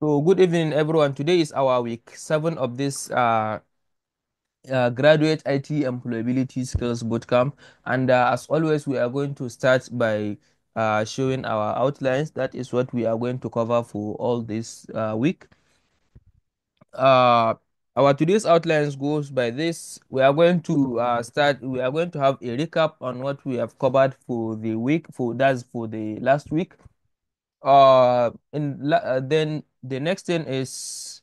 So, good evening, everyone. Today is our week 7 of this graduate IT employability skills bootcamp. And as always, we are going to start by showing our outlines. That is what we are going to cover for all this week. Uh, our today's outlines goes by this. We are going to we are going to have a recap on what we have covered for the week, for the last week. Then the next thing is.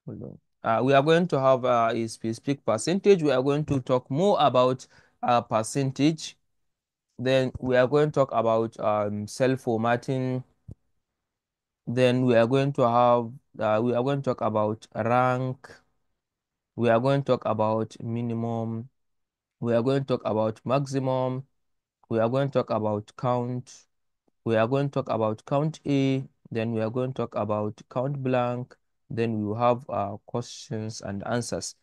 Hold on. We are going to have a specific percentage. We are going to talk more about percentage. Then we are going to talk about self-formatting. Then we are going to talk about rank. We are going to talk about minimum. We are going to talk about maximum. We are going to talk about count. We are going to talk about count A. Then we are going to talk about count blank. Then we will have questions and answers.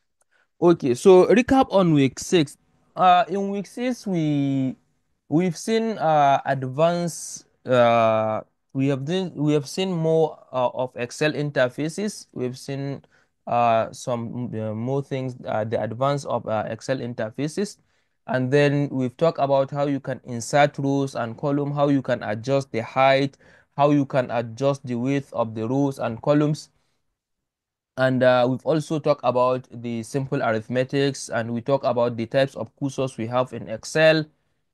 Okay, so recap on week 6. In week 6, we've seen advanced. We have seen more of Excel interfaces. We've seen some more things, the advance of Excel interfaces, and then we've talked about how you can insert rows and column, how you can adjust the height, how you can adjust the width of the rows and columns. And we've also talked about the simple arithmetics, and we talk about the types of cursors we have in Excel.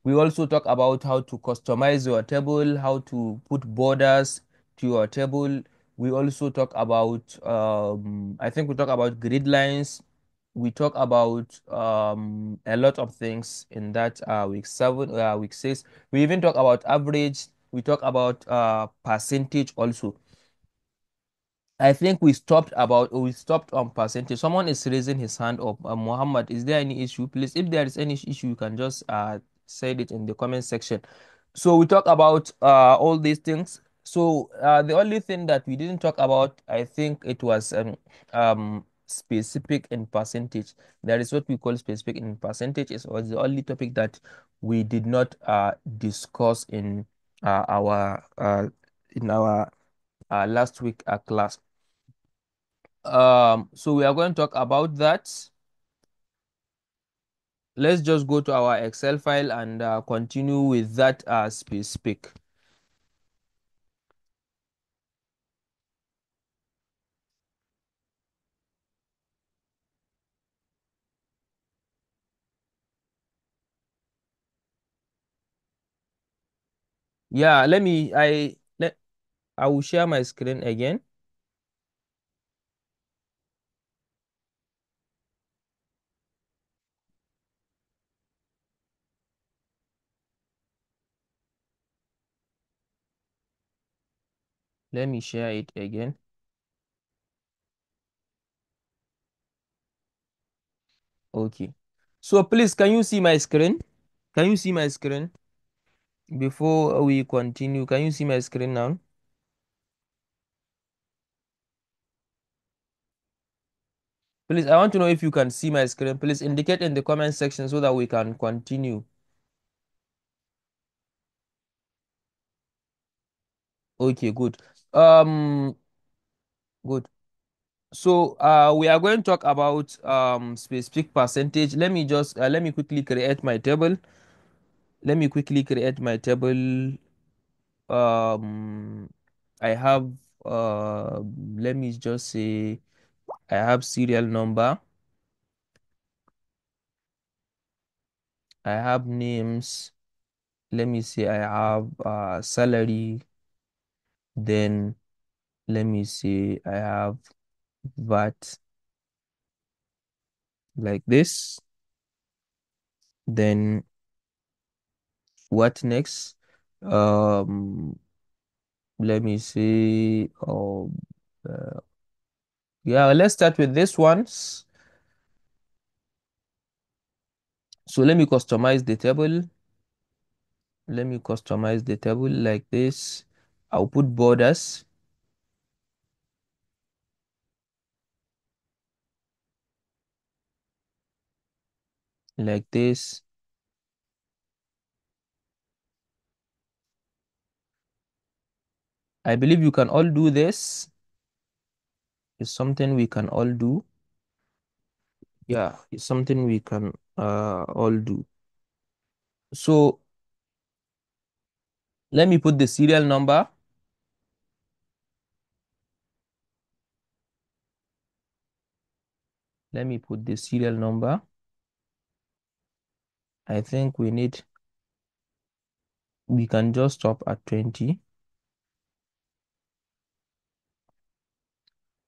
We also talk about how to customize your table, how to put borders to your table. We also talk about, I think we talk about grid lines. We talk about a lot of things in that week 7, week 6. We even talk about average. We talk about percentage also. I think we stopped on percentage. Someone is raising his hand up. Muhammad, is there any issue? Please, if there is any issue, you can just say it in the comment section. So we talk about all these things. So the only thing that we didn't talk about, I think it was specific in percentage. That is what we call specific in percentage. It was the only topic that we did not discuss our in our last week class. So we are going to talk about that. Let's just go to our Excel file and continue with that specific. Yeah, I will share my screen again. Let me share it again. Okay. So please, can you see my screen? Can you see my screen? Before we continue, can you see my screen now? Please, I want to know if you can see my screen. Please indicate in the comment section so that we can continue. Okay, good. Um, good. So we are going to talk about specific percentage. Let me quickly create my table. Let me quickly create my table. Um, I have let me just say I have serial number. I have names. Let me say I have salary. Then let me say I have VAT like this. Then what next? Um, Let me see. Uh, yeah, let's start with this ones. So let me customize the table. Let me customize the table like this. I'll put borders like this. I believe you can all do this. It's something we can all do. Yeah, it's something we can all do. So let me put the serial number. Let me put the serial number. I think we can just stop at 20.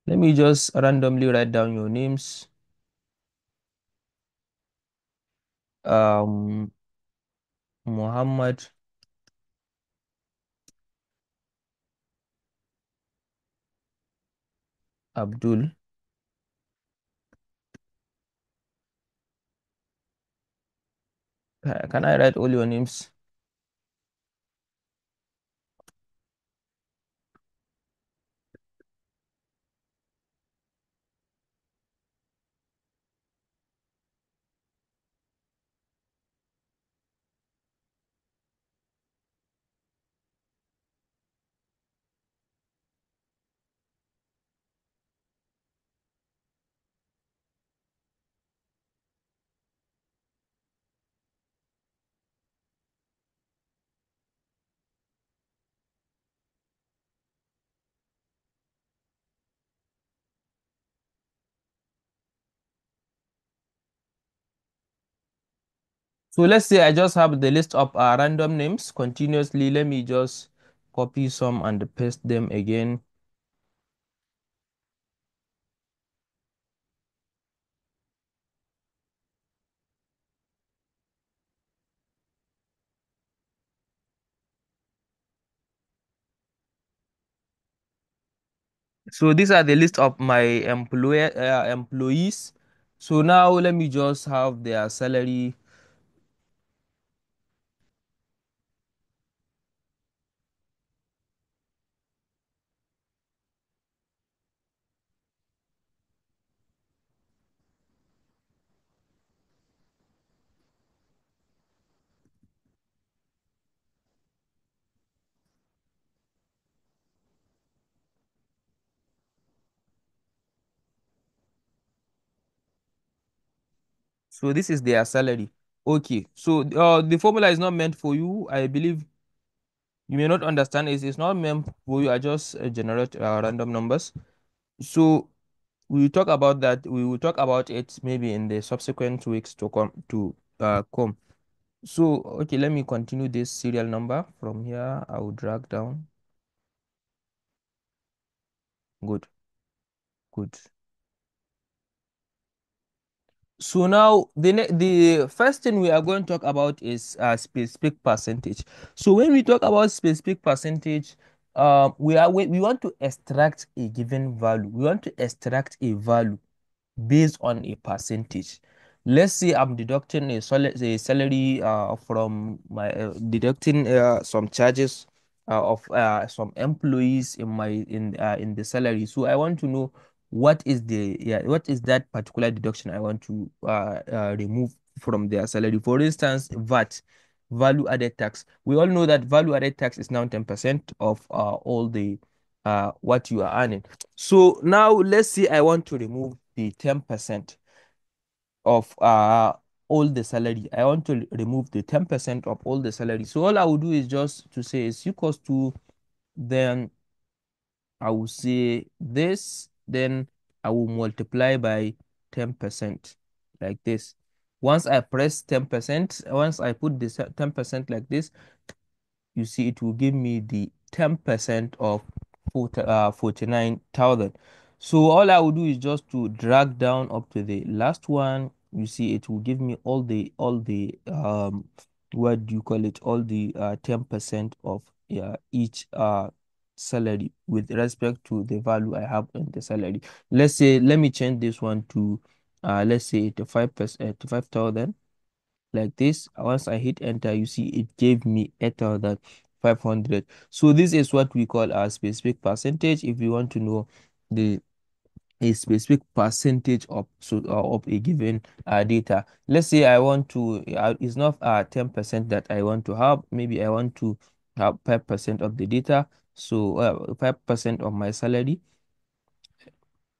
Let me just randomly write down your names. Um, Muhammad, Abdul. Can I write all your names? So let's say I just have the list of random names continuously. Let me just copy some and paste them again. So these are the list of my employees. So now let me just have their salary. So this is their salary. Okay. So the formula is not meant for you. I believe you may not understand it. It's not meant for you. I just generate random numbers. So we will talk about that. We will talk about it maybe in the subsequent weeks to come. So okay, let me continue this serial number from here. I will drag down. Good, good. So now the first thing we are going to talk about is specific percentage. So when we talk about specific percentage, we want to extract a given value. We want to extract a value based on a percentage. Let's say I'm deducting a salary from my deducting some charges of some employees in the salary. So I want to know what is that particular deduction I want to remove from their salary. For instance, VAT, value added tax. We all know that value added tax is now 10% of all the what you are earning. So now let's say I want to remove the 10% of all the salary. I want to remove the 10% of all the salary. So all I will do is just to say is equals to, then I will say this, then I will multiply by 10% like this. Once I press 10%, once I put this 10% like this, you see it will give me the 10% of 49,000. So all I will do is just to drag down up to the last one. You see it will give me all the what do you call it, all the 10% of each salary with respect to the value I have in the salary. Let's say, let me change this one to let's say 85%, 85,000 like this. Once I hit enter, you see it gave me 8,500. So this is what we call a specific percentage. If you want to know the a specific percentage of a given data, let's say I want to it's not 10% that I want to have. Maybe I want to have 5% of the data. So 5% of my salary.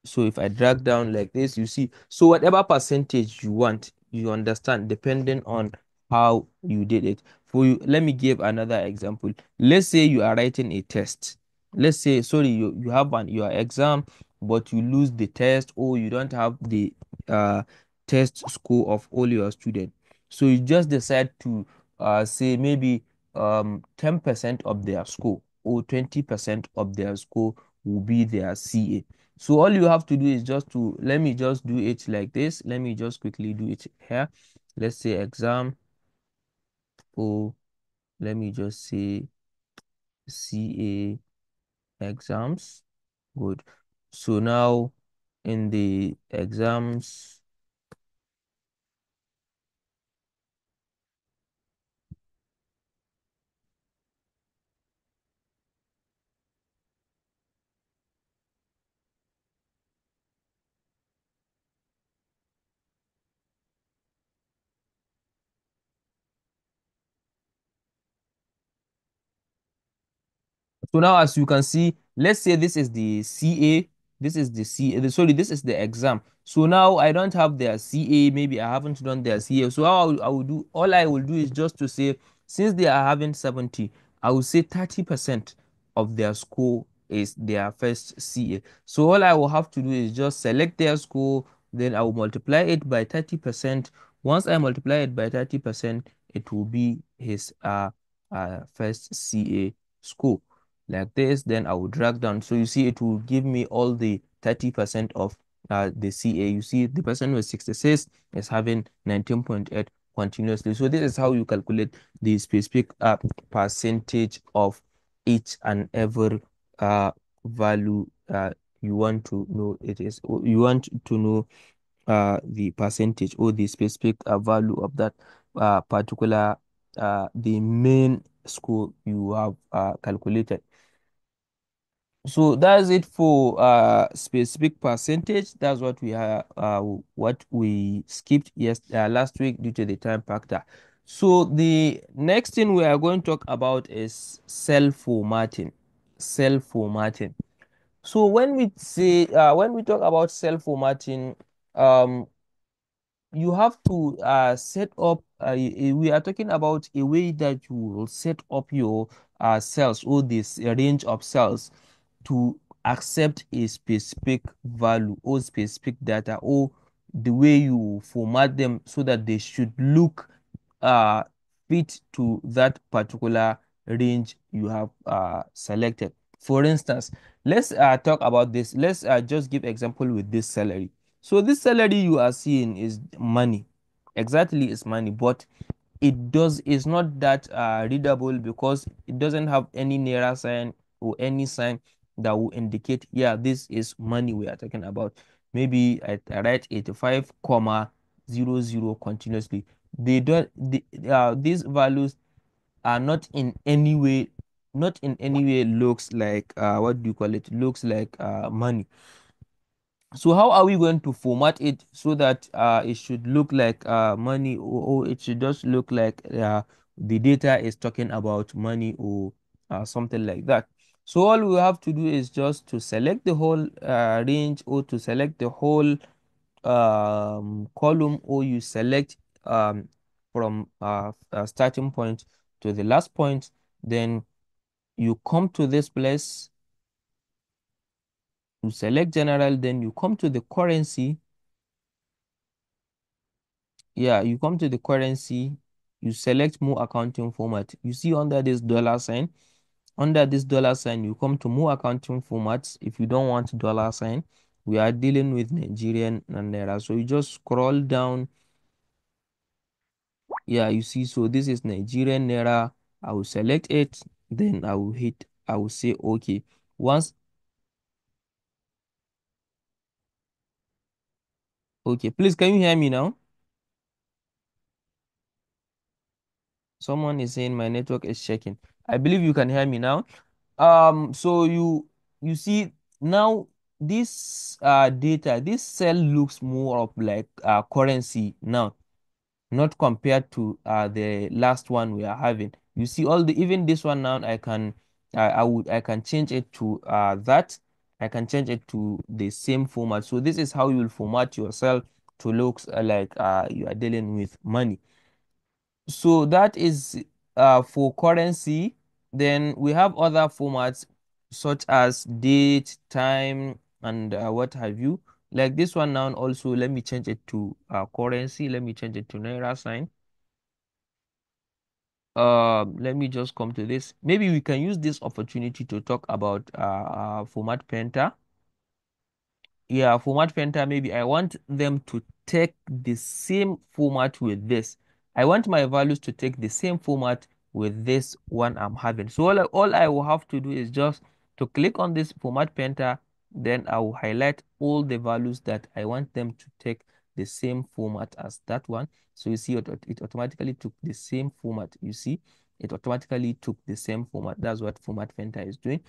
So if I drag down like this, you see, so whatever percentage you want, you understand, depending on how you did it. For you, let me give another example. Let's say you are writing a test. Let's say, sorry, you have your exam, but you lose the test, or you don't have the uh, test score of all your students. So you just decide to say maybe 10% of their score or 20% of their score will be their CA. So all you have to do is just to, let me just do it like this. Let me just quickly do it here. Let's say exam, or let me just say CA exams. Good. So now in the exams, so now, as you can see, let's say this is the CA, this is the CA, sorry, this is the exam. So now I don't have their CA, maybe I haven't done their CA. So how I will do, all I will do is just to say, since they are having 70, I will say 30% of their score is their first CA. So all I will have to do is just select their score, then I will multiply it by 30%. Once I multiply it by 30%, it will be his first CA score like this. Then I will drag down. So you see, it will give me all the 30% of the CA. You see, the person with 66 is having 19.8 continuously. So this is how you calculate the specific percentage of each and every value you want to know. It is, you want to know the percentage or the specific value of that particular the main score you have calculated. So that's it for specific percentage. That's what we skipped last week due to the time factor. So the next thing we are going to talk about is cell formatting. Cell formatting. So when we talk about cell formatting, um you have to set up we are talking about a way that you will set up your cells, or this range of cells, to accept a specific value or specific data, or the way you format them so that they should look uh, fit to that particular range you have selected. For instance, let's talk about this. Let's just give example with this salary. So this salary you are seeing is money. Exactly, it's money, but it's not that readable, because it doesn't have any naira sign or any sign that will indicate, yeah, this is money we are talking about. Maybe I write 85 comma 00 continuously. They don't these values are not in any way, looks like what do you call it, looks like money. So how are we going to format it so that it should look like money, or it should just look like the data is talking about money, or something like that? So all we have to do is just to select the whole range, or to select the whole column, or you select from starting point to the last point. Then you come to this place, you select general, then you come to the currency. Yeah, you come to the currency, you select more accounting format. You see under this dollar sign, you come to more accounting formats. If you don't want dollar sign, we are dealing with Nigerian and Naira. So you just scroll down. Yeah, you see, so this is Nigerian Naira. I will select it, then I will say okay. Once, okay, please, can you hear me now? Someone is saying my network is checking. I believe you can hear me now. So you see now, this data, this cell looks more of like currency now, not compared to the last one we are having. You see all the, even this one now, I can I can change it to that. I can change it to the same format. So this is how you will format yourself to look like you are dealing with money. So that is for currency. Then we have other formats such as date, time, and what have you. Like this one now also, let me change it to currency. Let me change it to Naira sign. Let me just come to this. Maybe we can use this opportunity to talk about format painter. Yeah, format painter, maybe I want them to take the same format with this. I want my values to take the same format with this one I'm having. So all I will have to do is just to click on this format painter, then I will highlight all the values that I want them to take the same format as that one. So you see it automatically took the same format. You see, it automatically took the same format. That's what format painter is doing.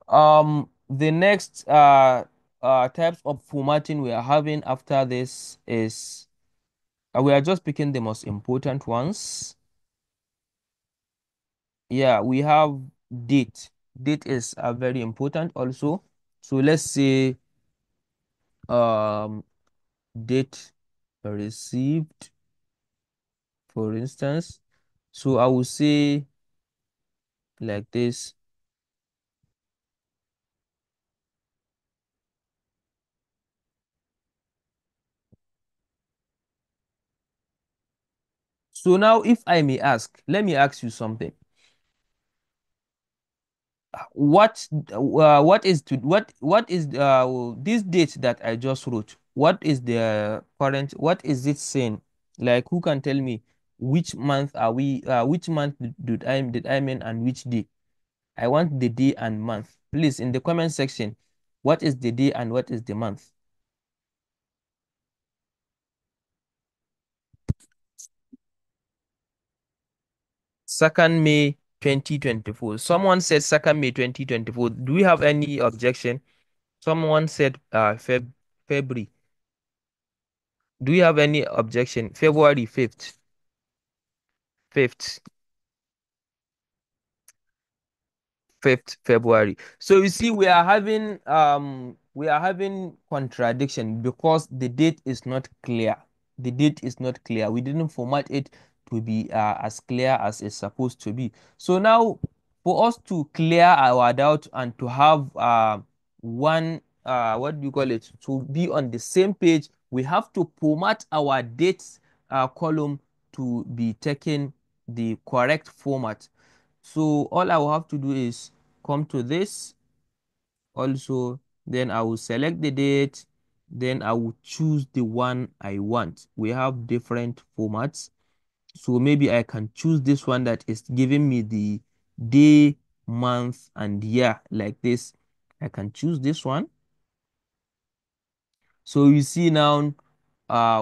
The next types of formatting we are having after this is we are just picking the most important ones. Yeah, we have date. Date is very important also. So let's say um date received, for instance. So I will say like this. So now if I may ask, let me ask you something. What is this date that I just wrote? What is the current? What is it saying? Like, who can tell me which month are we? Which month did I mean and which day? I want the day and month. Please, in the comment section, what is the day and what is the month? 2nd May 2024. Someone said 2nd May 2024. Do we have any objection? Someone said February. Do you have any objection? February 5th. 5th. 5th February. So you see, we are having contradiction because the date is not clear. The date is not clear. We didn't format it to be as clear as it's supposed to be. So now, for us to clear our doubt and to have one what do you call it, to be on the same page, we have to format our dates column to be taking the correct format. So all I will have to do is come to this also, then I will select the date, then I will choose the one I want. We have different formats. So maybe I can choose this one that is giving me the day, month, and year like this. I can choose this one. So you see now,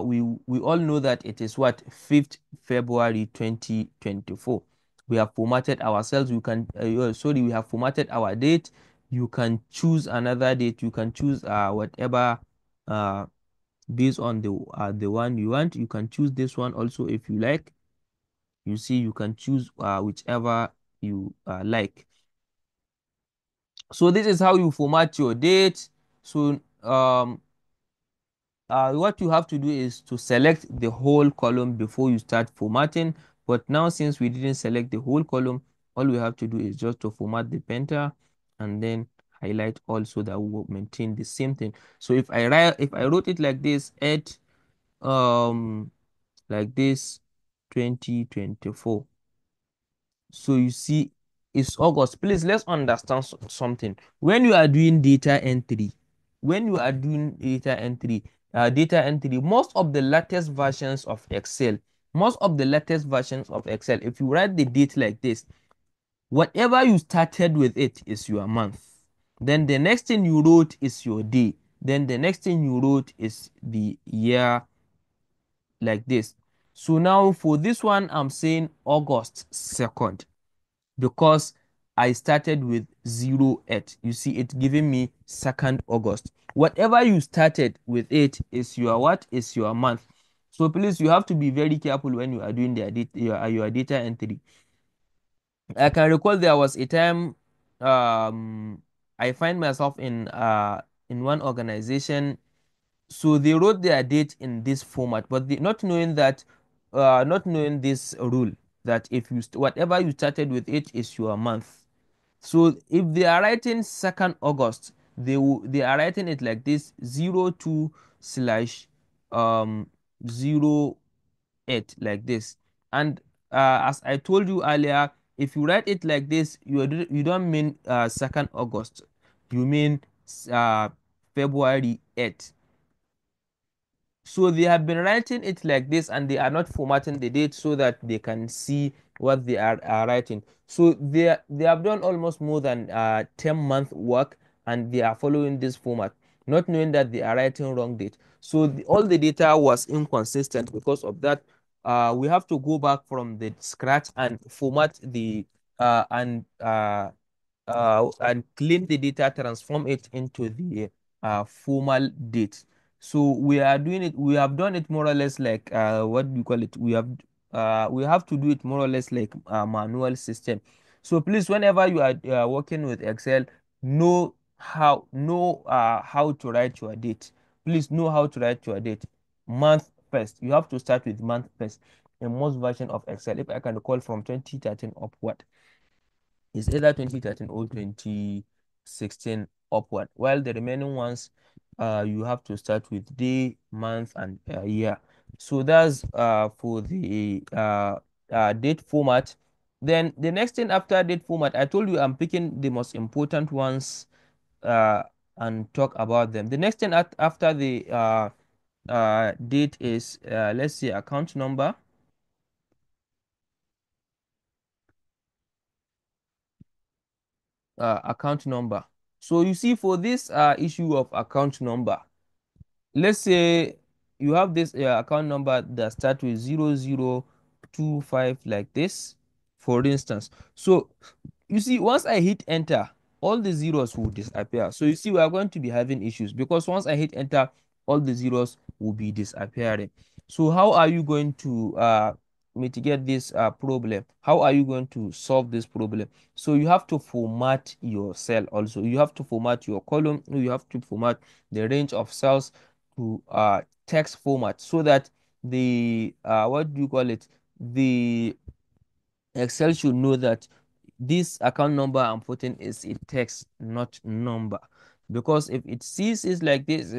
we all know that it is what 5th February 2024. We have formatted ourselves. We can sorry, we have formatted our date. You can choose another date. You can choose whatever uh based on the one you want. You can choose this one also if you like. You see, you can choose whichever you like. So this is how you format your date. So what you have to do is to select the whole column before you start formatting. But now, since we didn't select the whole column, all we have to do is just to format the painter and then highlight also that we will maintain the same thing. So if I wrote it like this, add um like this 2024. So you see, it's August. Please, let's understand something. When you are doing data entry, most of the latest versions of Excel, if you write the date like this, whatever you started with it is your month. Then the next thing you wrote is your day. Then the next thing you wrote is the year like this. So now for this one, I'm saying August 2nd because I started with 08. You see, it giving me 2nd August. Whatever you started with it is your what? Is your month. So please, you have to be very careful when you are doing your data entry. I can recall there was a time I find myself in one organization. So they wrote their date in this format, but not knowing that, not knowing this rule that if you whatever you started with it is your month. So if they are writing 2nd August, they are writing it like this: 02 slash um 08, like this. And as I told you earlier, if you write it like this, you don't mean 2nd August, you mean uh February 8th. So they have been writing it like this, and they are not formatting the date so that they can see what they are writing. So they have done almost more than 10-month work, and they are following this format, not knowing that they are writing wrong date. So all the data was inconsistent. Because of that, we have to go back from the scratch and format the and clean the data, transform it into the formal date. So we are doing it. We have done it more or less like what do you call it? We have to do it more or less like a manual system. So please, whenever you are working with Excel, know how to write your date. Please know how to write your date. Month first. You have to start with month first in most version of Excel. If I can recall from 2013 upward, it's either 2013 or 2016 upward, while the remaining ones you have to start with day, month, and year. So that's for the date format. Then the next thing after date format, I told you I'm picking the most important ones uh, and talk about them. The next thing after the date is, let's say, account number. Account number. So you see, for this issue of account number, let's say you have this account number that starts with 0025, like this, for instance. So you see, once I hit enter, all the zeros will disappear. So you see, we are going to be having issues, because once I hit enter, all the zeros will be disappearing. So how are you going to mitigate this problem? How are you going to solve this problem? So you have to format your cell also. You have to format your column. You have to format the range of cells to text format, so that the what do you call it? The Excel should know that this account number I'm putting is a text, not number. Because if it sees it like this,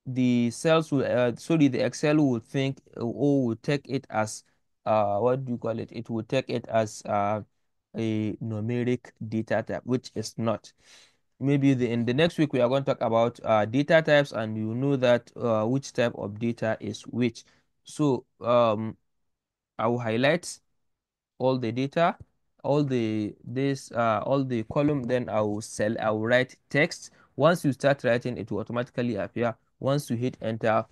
the cells will sorry, the Excel will think, or will take it as what do you call it? It will take it as a numeric data type, which is not. Maybe in the next week we are going to talk about data types, and you know that which type of data is which. So I will highlight all the data, all the column. Then I will write text. Once you start writing, it will automatically appear. Once you hit enter,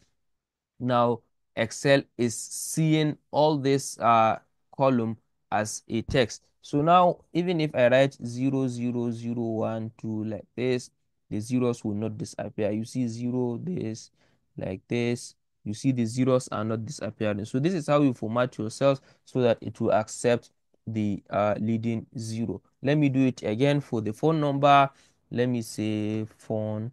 now Excel is seeing all this column as a text. So now, even if I write 00012 like this, the zeros will not disappear. You see zero this, like this. You see the zeros are not disappearing. So this is how you format your cells so that it will accept the leading zero. Let me do it again for the phone number. Let me say phone.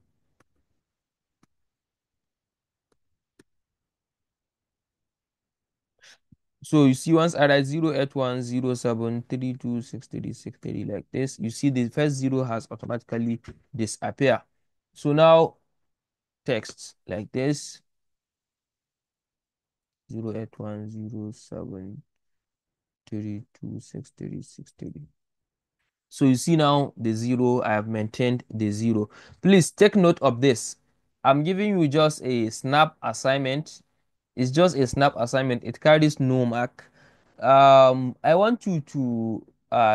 So you see, once I write 08107326363 like this, you see the first zero has automatically disappear. So now text like this: 08107326363. So you see now the zero, I have maintained the zero. Please take note of this. I'm giving you just a snap assignment. It's just a snap assignment. It carries no mark. I want you to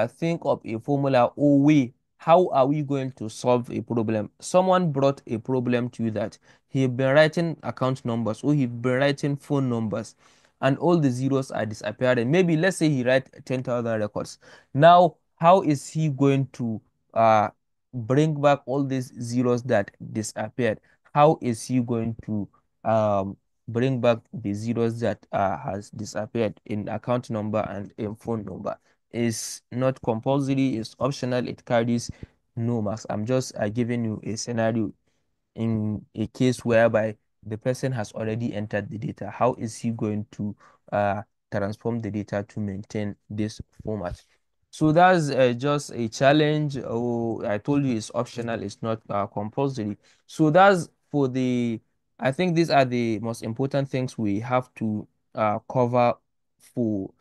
think of a formula or way. How are we going to solve a problem? Someone brought a problem to you that he's been writing account numbers, or he's been writing phone numbers, and all the zeros are disappearing. Maybe let's say he write 10,000 records. Now, how is he going to bring back all these zeros that disappeared? How is he going to bring back the zeros that has disappeared in account number and in phone number? is not compulsory, it's optional, it carries no marks. I'm just giving you a scenario in a case whereby the person has already entered the data. How is he going to transform the data to maintain this format? So that's just a challenge. Oh, I told you it's optional, it's not compulsory. So that's for the, I think these are the most important things we have to cover for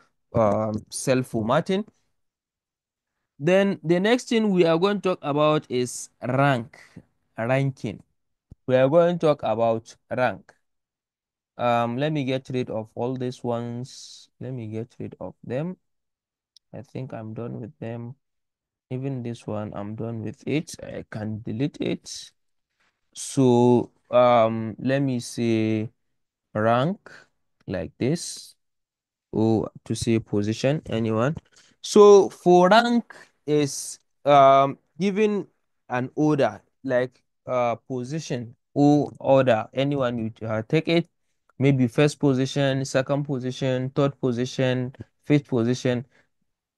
self-formatting. Then the next thing we are going to talk about is ranking. We are going to talk about rank. Let me get rid of all these ones. Let me get rid of them. I think I'm done with them. Even this one, I'm done with it. I can delete it. So let me say rank like this, or to say position, anyone. So for rank is given an order, like position or order. Anyone you take it, maybe first position, second position, third position, fifth position.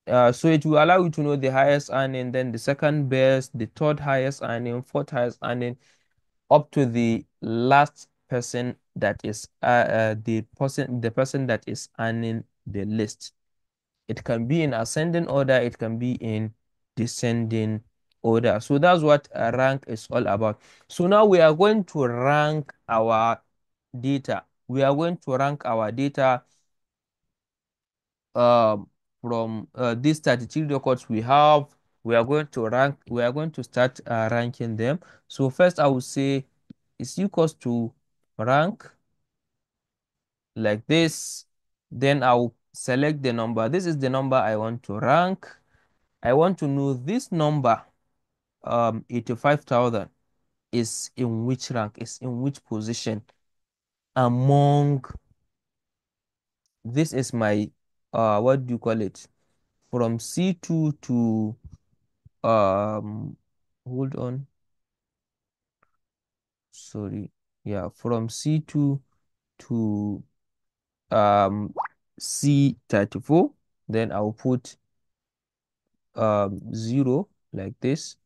So it will allow you to know the highest earning, then the second best, the third highest earning, fourth highest earning, up to the last person that is the person that is earning the least. It can be in ascending order, it can be in descending order. So that's what a rank is all about. So now we are going to rank our data. We are going to rank our data um, from these 33 records we have. We are going to start ranking them. So first I will say is equals to rank like this. Then I'll select the number. This is the number I want to rank. I want to know this number, 85,000, is in which rank, is in which position among, this is my, what do you call it? From C2 to, um, hold on, sorry. Yeah, from C2 to, C34. Then I'll put, 0 like this.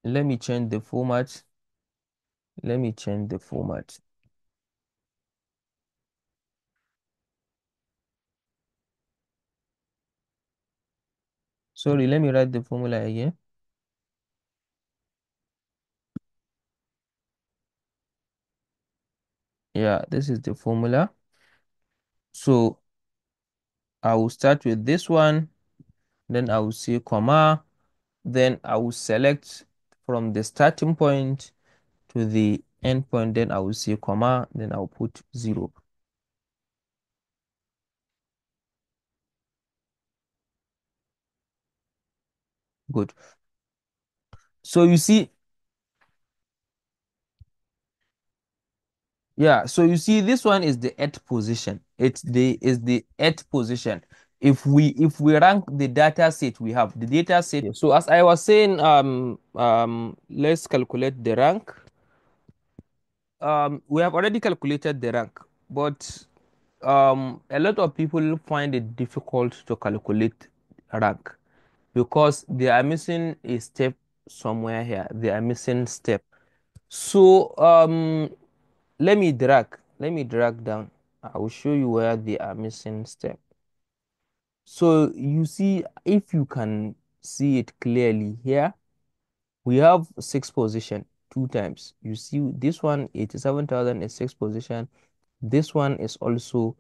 Let me change the format. Let me change the format. Sorry, let me write the formula again. Yeah, this is the formula. So I will start with this one, then I will say comma, then I will select from the starting point to the end point, then I will say comma, then I'll put 0. Good. So you see, yeah, so you see this one is the eighth position. It's the is the eighth position. If we rank the data set we have, the data set. So as I was saying, let's calculate the rank. We have already calculated the rank, but a lot of people find it difficult to calculate rank because they are missing a step somewhere here. They are missing step. So let me drag down. I will show you where they are missing step. So you see, if you can see it clearly here, we have six position two times. You see this one, 87,000 is sixth position. This one is also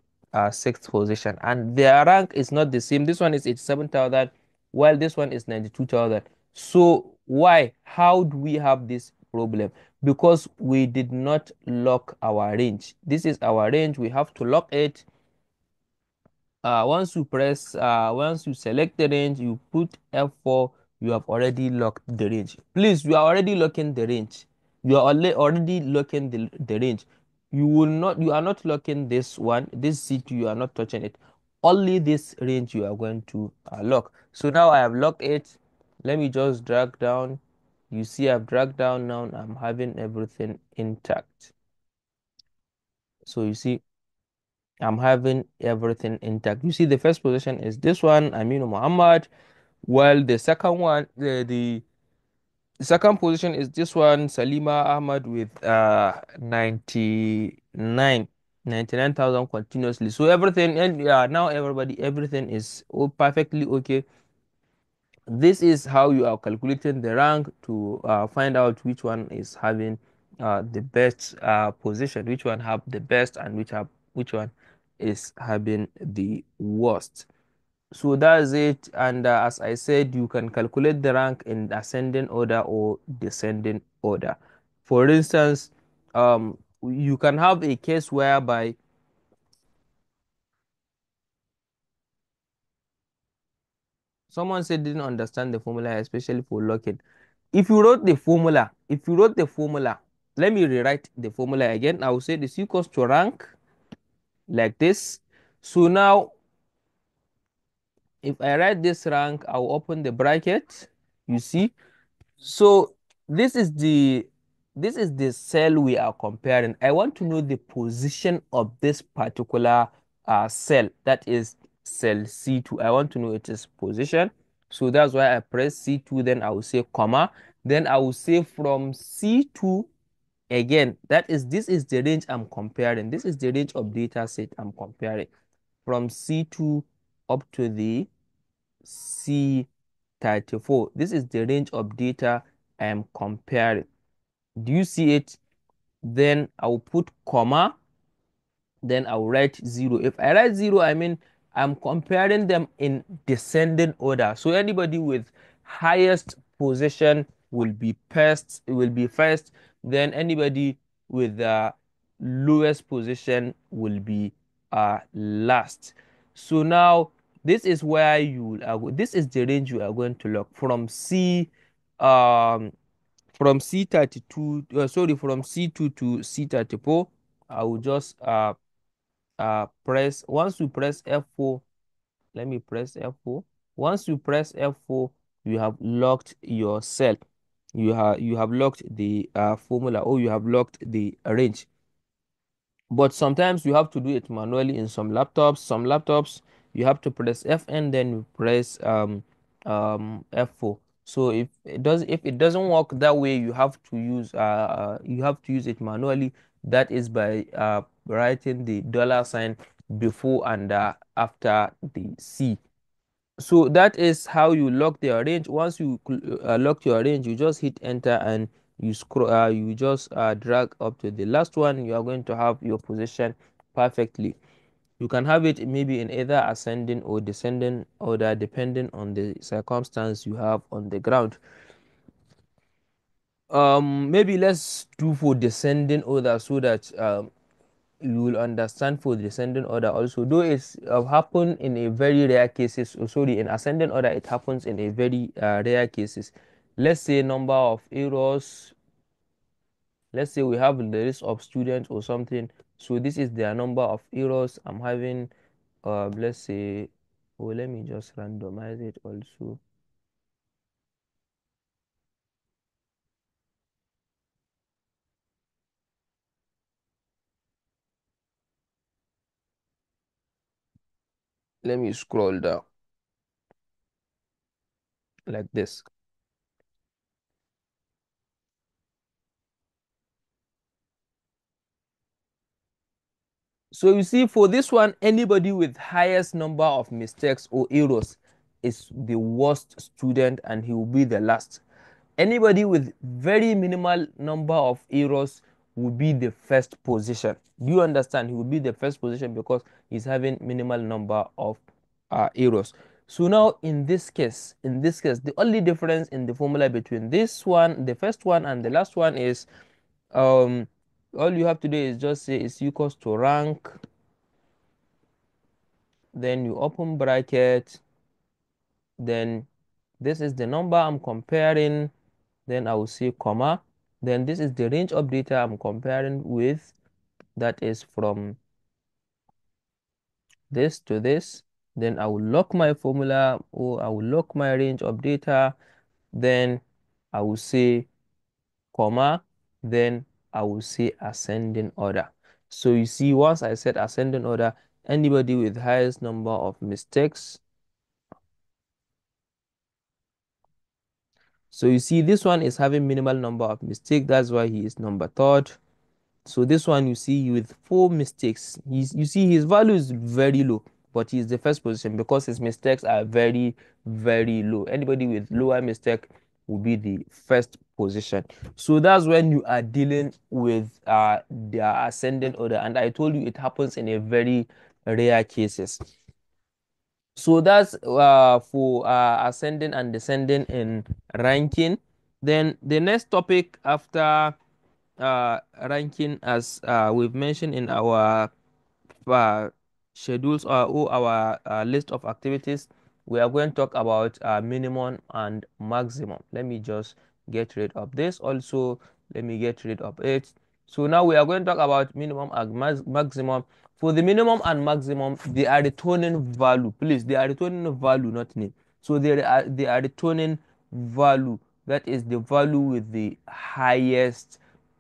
sixth position, and their rank is not the same. This one is 87,000, while this one is 92,000. So why? How do we have this problem? Because we did not lock our range. This is our range. We have to lock it. Once you select the range, you put F4, you have already locked the range. Please, you are already locking the range. You are already locking the range. You are not locking this one, this C2, you are not touching it. Only this range you are going to lock. So now I have locked it. Let me just drag down. You see, I've dragged down now, I'm having everything intact. So you see, I'm having everything intact. You see, the first position is this one, Aminu Muhammad, while the second one, the second position is this one, Salima Ahmad with 99,000 continuously. So everything, and yeah, now everybody, everything is perfectly okay. This is how you are calculating the rank to find out which one is having the best position, which one have the best, and which one is having the worst. So that's it. And as I said, you can calculate the rank in ascending order or descending order. For instance, you can have a case whereby someone said didn't understand the formula, especially for locking. If you wrote the formula, let me rewrite the formula again. I will say this equals to rank like this. So now, if I write this rank, I will open the bracket. You see, so this is the this is the cell we are comparing. I want to know the position of this particular cell, that is cell C2. I want to know its position. So that's why I press C2, then I will say comma. Then I will say from C2 again. This is the range I'm comparing. This is the range of data set I'm comparing. From C2 up to the C34. This is the range of data I am comparing. Do you see it? Then I will put comma, then I will write 0. If I write 0, I mean I'm comparing them in descending order. So anybody with highest position will be first, then anybody with the lowest position will be last. So now this is where this is the range you are going to lock um from C32, sorry, from C2 to C34. I will just press, once you press F4, let me press F4. Once you press F4, you have locked your cell. You have locked the formula, or you have locked the range. But sometimes you have to do it manually in some laptops. Some laptops you have to press Fn, then you press F4. So if it doesn't work that way, you have to use it manually. That is by writing the dollar sign before and after the C. So that is how you lock the range. Once you lock your range, you just hit enter, and you scroll. You just drag up to the last one. You are going to have your position perfectly. You can have it maybe in either ascending or descending order, depending on the circumstance you have on the ground. Maybe let's do for descending order, so that you will understand for descending order also, though it's happen in a very rare cases. Sorry, in ascending order it happens in a very rare cases. Let's say number of errors. Let's say we have the list of students or something, so this is their number of errors I'm having. Let's say, oh, let me just randomize it also. Let me scroll down like this. So you see, for this one, anybody with highest number of mistakes or errors is the worst student, and he will be the last. Anybody with very minimal number of errors will be the first position. Do you understand? He will be the first position because he's having minimal number of errors. So now in this case, the only difference in the formula between this one, the first one, and the last one is um all you have to do is just say is equals to rank, then you open bracket, then this is the number I'm comparing, then I will say comma, then this is the range of data I'm comparing with, that is from this to this. Then I will lock my formula, or I will lock my range of data. Then I will say comma, then I will say ascending order. So you see, once I said ascending order, anybody with highest number of mistakes. So you see, this one is having minimal number of mistakes. That's why he is number third. So this one you see with four mistakes. You see his value is very low, but he is the first position because his mistakes are very, very low. Anybody with lower mistake will be the first position. So that's when you are dealing with their ascending order. And I told you it happens in a very rare cases. So that's for ascending and descending in ranking. Then the next topic after ranking, as we've mentioned in our uh, schedules or our list of activities, we are going to talk about minimum and maximum. Let me just get rid of this. Also, let me get rid of it. So now we are going to talk about minimum and maximum. For the minimum and maximum, they are returning value. Please, they are returning value, not name. So they are returning value. That is the value with the highest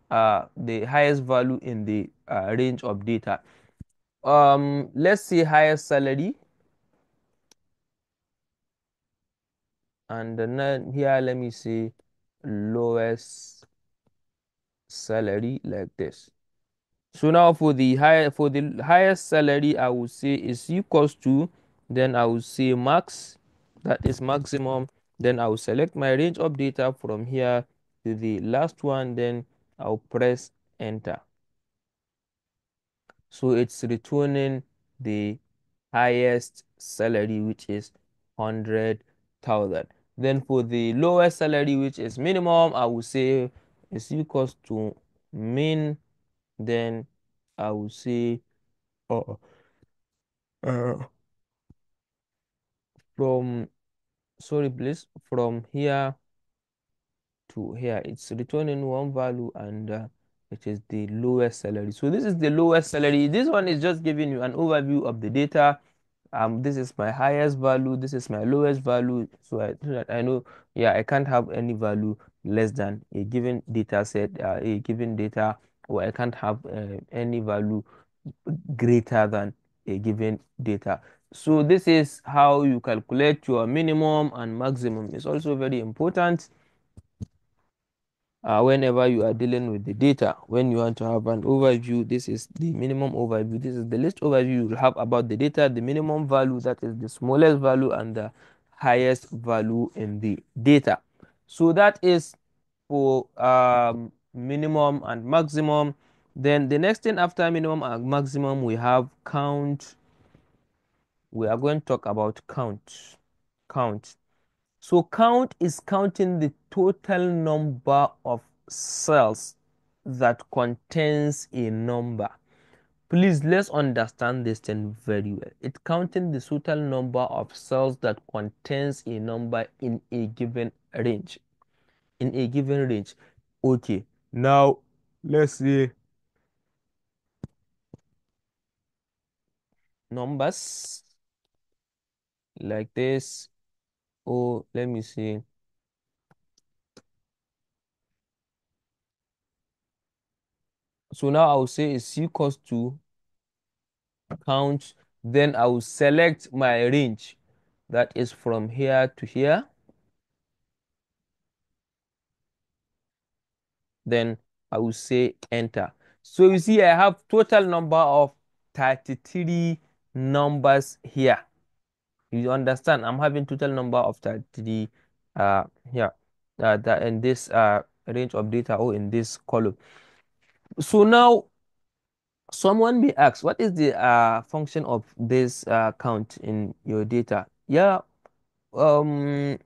value in the range of data. Let's say highest salary, and then here let me see lowest salary like this. So now for the highest salary, I would say is equals to, then I would say max, that is maximum. Then I will select my range of data from here to the last one, then I'll press enter. So it's returning the highest salary, which is 100,000. Then for the lowest salary, which is minimum, I will say is equals to min. Then I will say uh, uh, from, sorry, please, from here to here, it's returning one value, and it is the lowest salary. So this is the lowest salary. This one is just giving you an overview of the data. This is my highest value, this is my lowest value, so that I know, yeah, I can't have any value less than a given data set, a given data, or I can't have any value greater than a given data. So this is how you calculate your minimum and maximum. It's also very important whenever you are dealing with the data. When you want to have an overview, this is the minimum overview. This is the list overview you will have about the data, the minimum value, that is the smallest value, and the highest value in the data. So that is for minimum and maximum. Then the next thing after minimum and maximum, we have count. We are going to talk about count. Count. So count is counting the total number of cells that contains a number. Please, let's understand this thing very well. It's counting the total number of cells that contains a number in a given range. In a given range. Okay. Now let's see numbers like this. Oh, let me see. So now I will say is equals to count, then I will select my range, that is from here to here. Then I will say enter. So you see I have total number of 33 numbers here. You understand, I'm having total number of 33 here, that in this range of data, or in this column. So now someone may ask, what is the function of this count in your data? Yeah, um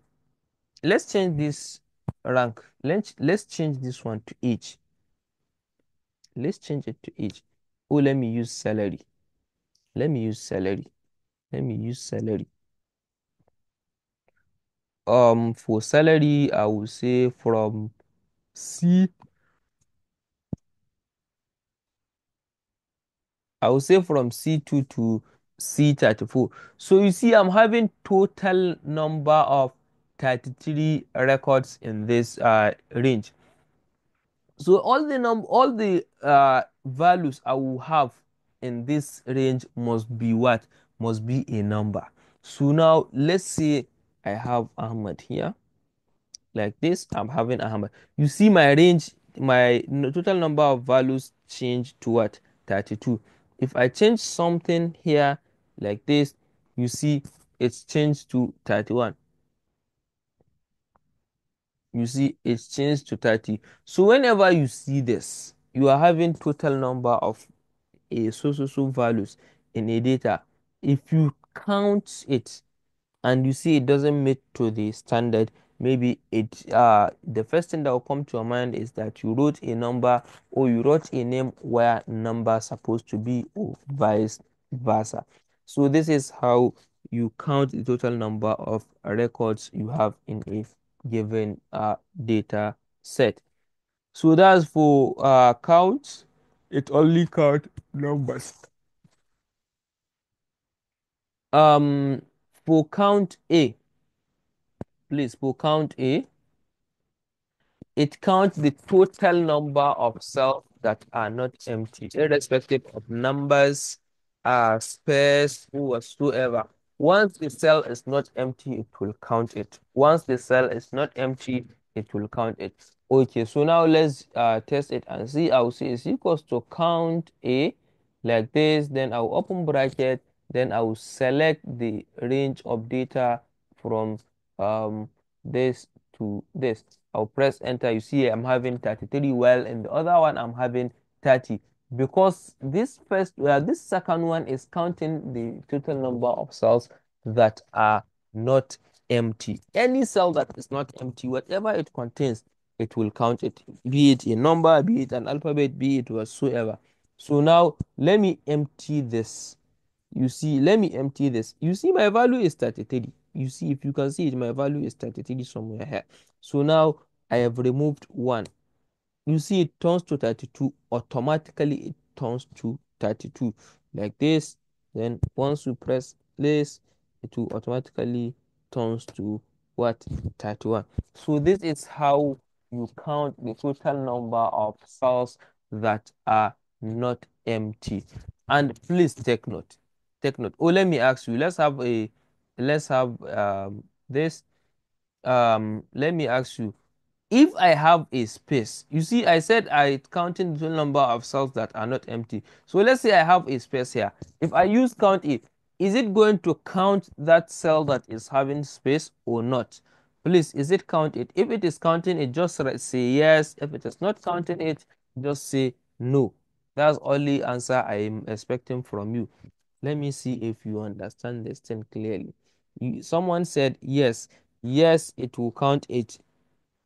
let's change this rank. Let's change this one to age. Let's change it to age. Oh, let me use salary. Let me use salary. Let me use salary. For salary, I will say from C. I will say from C2 to C34. So you see, I'm having total number of 33 records in this range. So all the values I will have in this range must be what? Must be a number. So now let's say I have Ahmad here like this. I'm having Ahmad. You see my range, my total number of values change to what? 32. If I change something here like this, you see it's changed to 31. You see it's changed to 30. So whenever you see this, you are having total number of a so values in a data. If you count it and you see it doesn't meet to the standard, maybe the first thing that will come to your mind is that you wrote a number or you wrote a name where number supposed to be, or vice versa. So this is how you count the total number of records you have in a given data set. So that's for count. It only count numbers. um for count A, please, for count A, it counts the total number of cells that are not empty, irrespective of numbers, space, whatsoever. Once the cell is not empty, it will count it. Once the cell is not empty, it will count it. Okay, so now let's test it and see. I will say is equals to count A like this. Then I will open bracket. Then I will select the range of data from this to this. I'll press enter. You see I'm having 33, while in the other one I'm having 30, because this second one is counting the total number of cells that are not empty. Any cell that is not empty, whatever it contains, it will count it, be it a number, be it an alphabet, be it whatsoever. So now let me empty this. You see, let me empty this. You see my value is 33. You see, if you can see it, my value is 33 somewhere here. So now I have removed 1. You see it turns to 32. Automatically it turns to 32 like this. Then once you press this, it will automatically turns to what? 31. So this is how you count the total number of cells that are not empty. And please take note. Take note. Oh, let me ask you. Let's have this. Let me ask you, if I have a space, you see, I said I counting the total number of cells that are not empty. So let's say I have a space here. If I use count it, is it going to count that cell that is having space or not? Please, is it count it? If it is counting it, just say yes. If it is not counting it, just say no. That's only answer I am expecting from you. Let me see if you understand this thing clearly. Someone said yes. Yes, it will count it.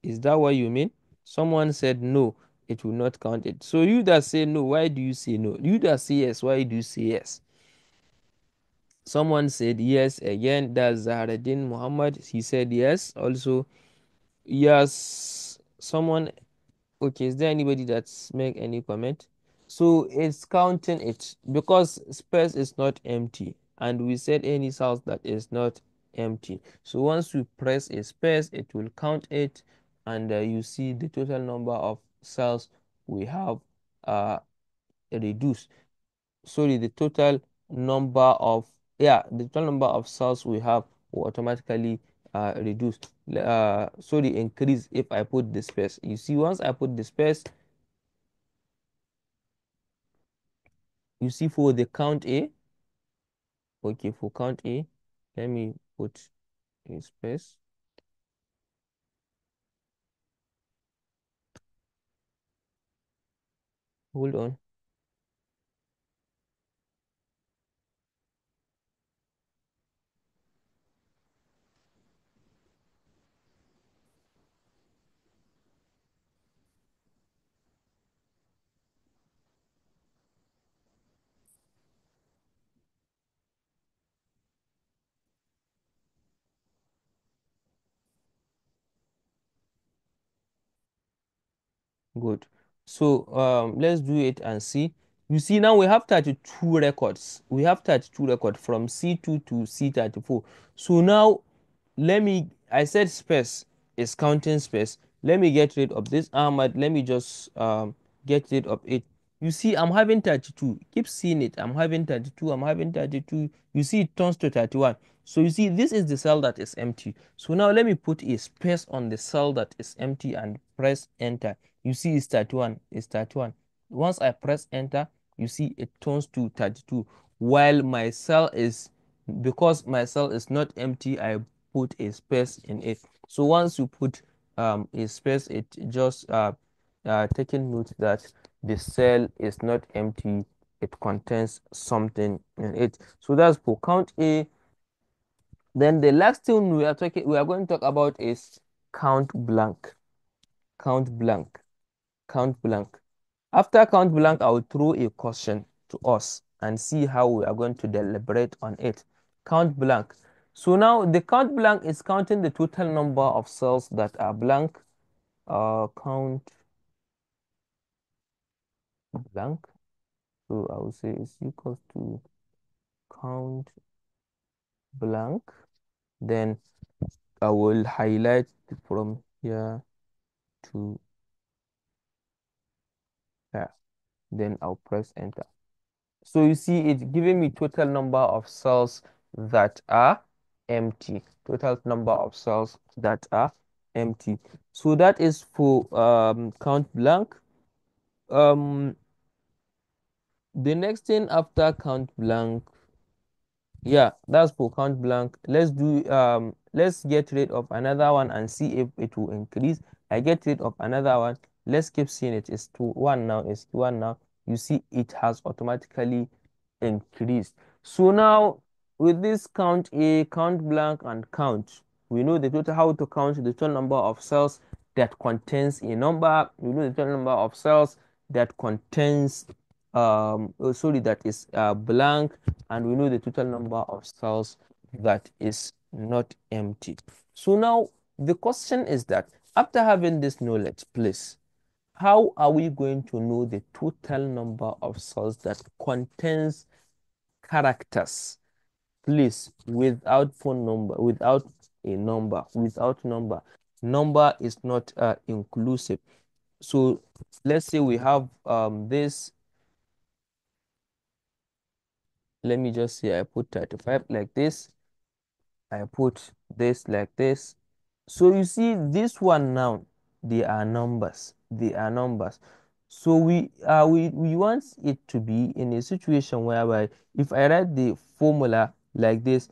Is that what you mean? Someone said no, it will not count it. So you that say no, why do you say no? You that say yes, why do you say yes? Someone said yes again. That's Zaharaddin Muhammad. He said yes. Also, yes. Someone, okay, is there anybody that's make any comment? So it's counting it because space is not empty. And we said any cells that is not empty. So once we press a space, it will count it. And you see the total number of cells we have uh, reduced. Sorry, the total number of, yeah, the total number of cells we have will automatically reduce. Sorry, increase if I put the space. You see, once I put the space, you see for the count A, okay, for count A, let me put a space. Hold on. Good. So let's do it and see. You see now we have 32 records. We have 32 records from C2 to C34. So now let me I said space is counting space. Let me get rid of this Ahmad. Let me just get rid of it. You see, I'm having 32. Keep seeing it. I'm having 32. I'm having 32. You see, it turns to 31. So you see, this is the cell that is empty. So now let me put a space on the cell that is empty and press enter. You see, it's 31. It's 31. Once I press enter, you see it turns to 32. While my cell is, because my cell is not empty, I put a space in it. So once you put a space, it just taking note that the cell is not empty, it contains something in it. So that's for count A. Then the last thing we are going to talk about is count blank. Count blank. Count blank. After count blank, I will throw a question to us and see how we are going to deliberate on it. Count blank. So now the count blank is counting the total number of cells that are blank. Count blank. So I will say is equals to count blank. Then I will highlight from here to here. Then I'll press enter. So you see it's giving me total number of cells that are empty. Total number of cells that are empty. So that is for count blank. Um, the next thing after count blank, yeah, that's for count blank. Let's get rid of another one and see if it will increase. I get rid of another one. Let's keep seeing it. It's to one now. It's to one now. You see it has automatically increased. So now with this count A, count blank, and count, we know the total how to count the total number of cells that contains a number. We know the total number of cells that contains sorry, that is blank, and we know the total number of cells that is not empty. So now the question is that after having this knowledge, please, how are we going to know the total number of cells that contains characters? Please, without phone number, without a number, without number. Number is not inclusive. So let's say we have this. Let me just say I put 35 like this. I put this like this. So you see this one now, they are numbers. They are numbers. So we want it to be in a situation whereby if I write the formula like this,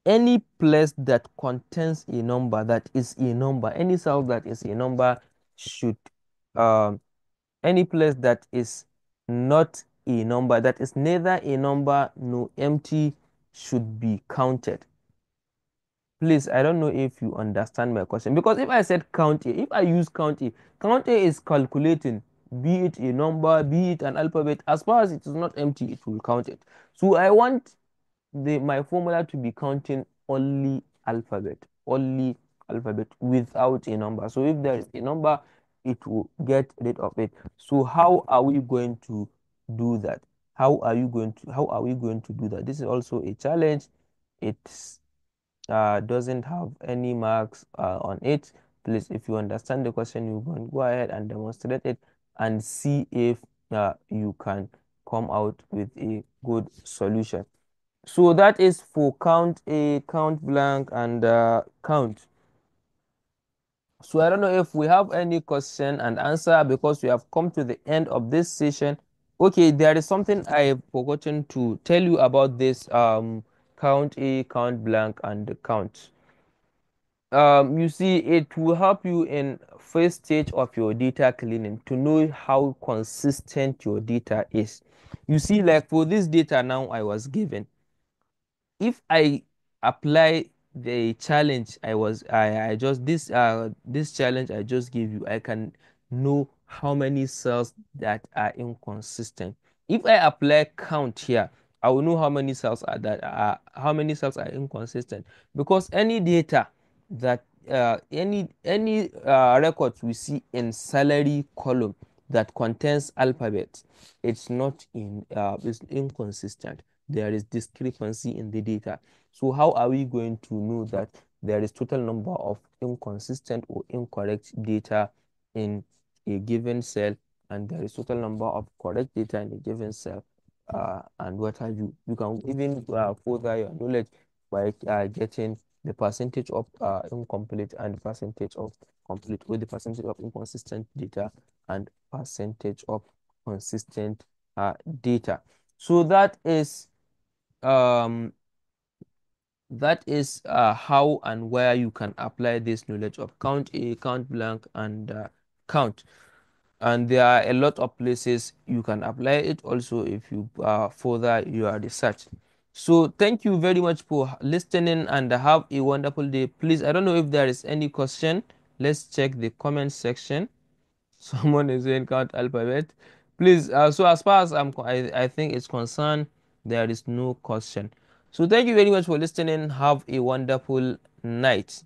any place that contains a number that is a number, any cell that is a number should um any place that is not a number, that is neither a number nor empty, should be counted. Please, I don't know if you understand my question. Because if I said count A, if I use count A is calculating, be it a number, be it an alphabet. As far as it is not empty, it will count it. So I want my formula to be counting only alphabet without a number. So if there is a number, it will get rid of it. So how are we going to do that? How are we going to do that? This is also a challenge. It's doesn't have any marks on it. Please, if you understand the question, you can go ahead and demonstrate it and see if you can come out with a good solution. So that is for count A, count blank, and count. So I don't know if we have any question and answer because we have come to the end of this session. Okay, there is something I have forgotten to tell you about this count A, count blank, and the count. You see, it will help you in first stage of your data cleaning to know how consistent your data is. You see, like for this data now I was given, if I apply the challenge I just this challenge I just gave you, I can know how many cells that are inconsistent. If I apply count here, I will know how many cells are inconsistent, because any data that any records we see in salary column that contains alphabet, it's inconsistent. There is discrepancy in the data. So how are we going to know that there is total number of inconsistent or incorrect data in a given cell, and there is total number of correct data in a given cell. And what have you. You can even further your knowledge by getting the percentage of incomplete and the percentage of complete, with the percentage of inconsistent data and percentage of consistent data. So um, that is how and where you can apply this knowledge of count A, count blank, and count. And there are a lot of places you can apply it also if you further your research. So thank you very much for listening and have a wonderful day. Please, I don't know if there is any question. Let's check the comment section. Someone is saying count alphabet. Please, so as far as I think it's concerned, there is no question. So thank you very much for listening. Have a wonderful night.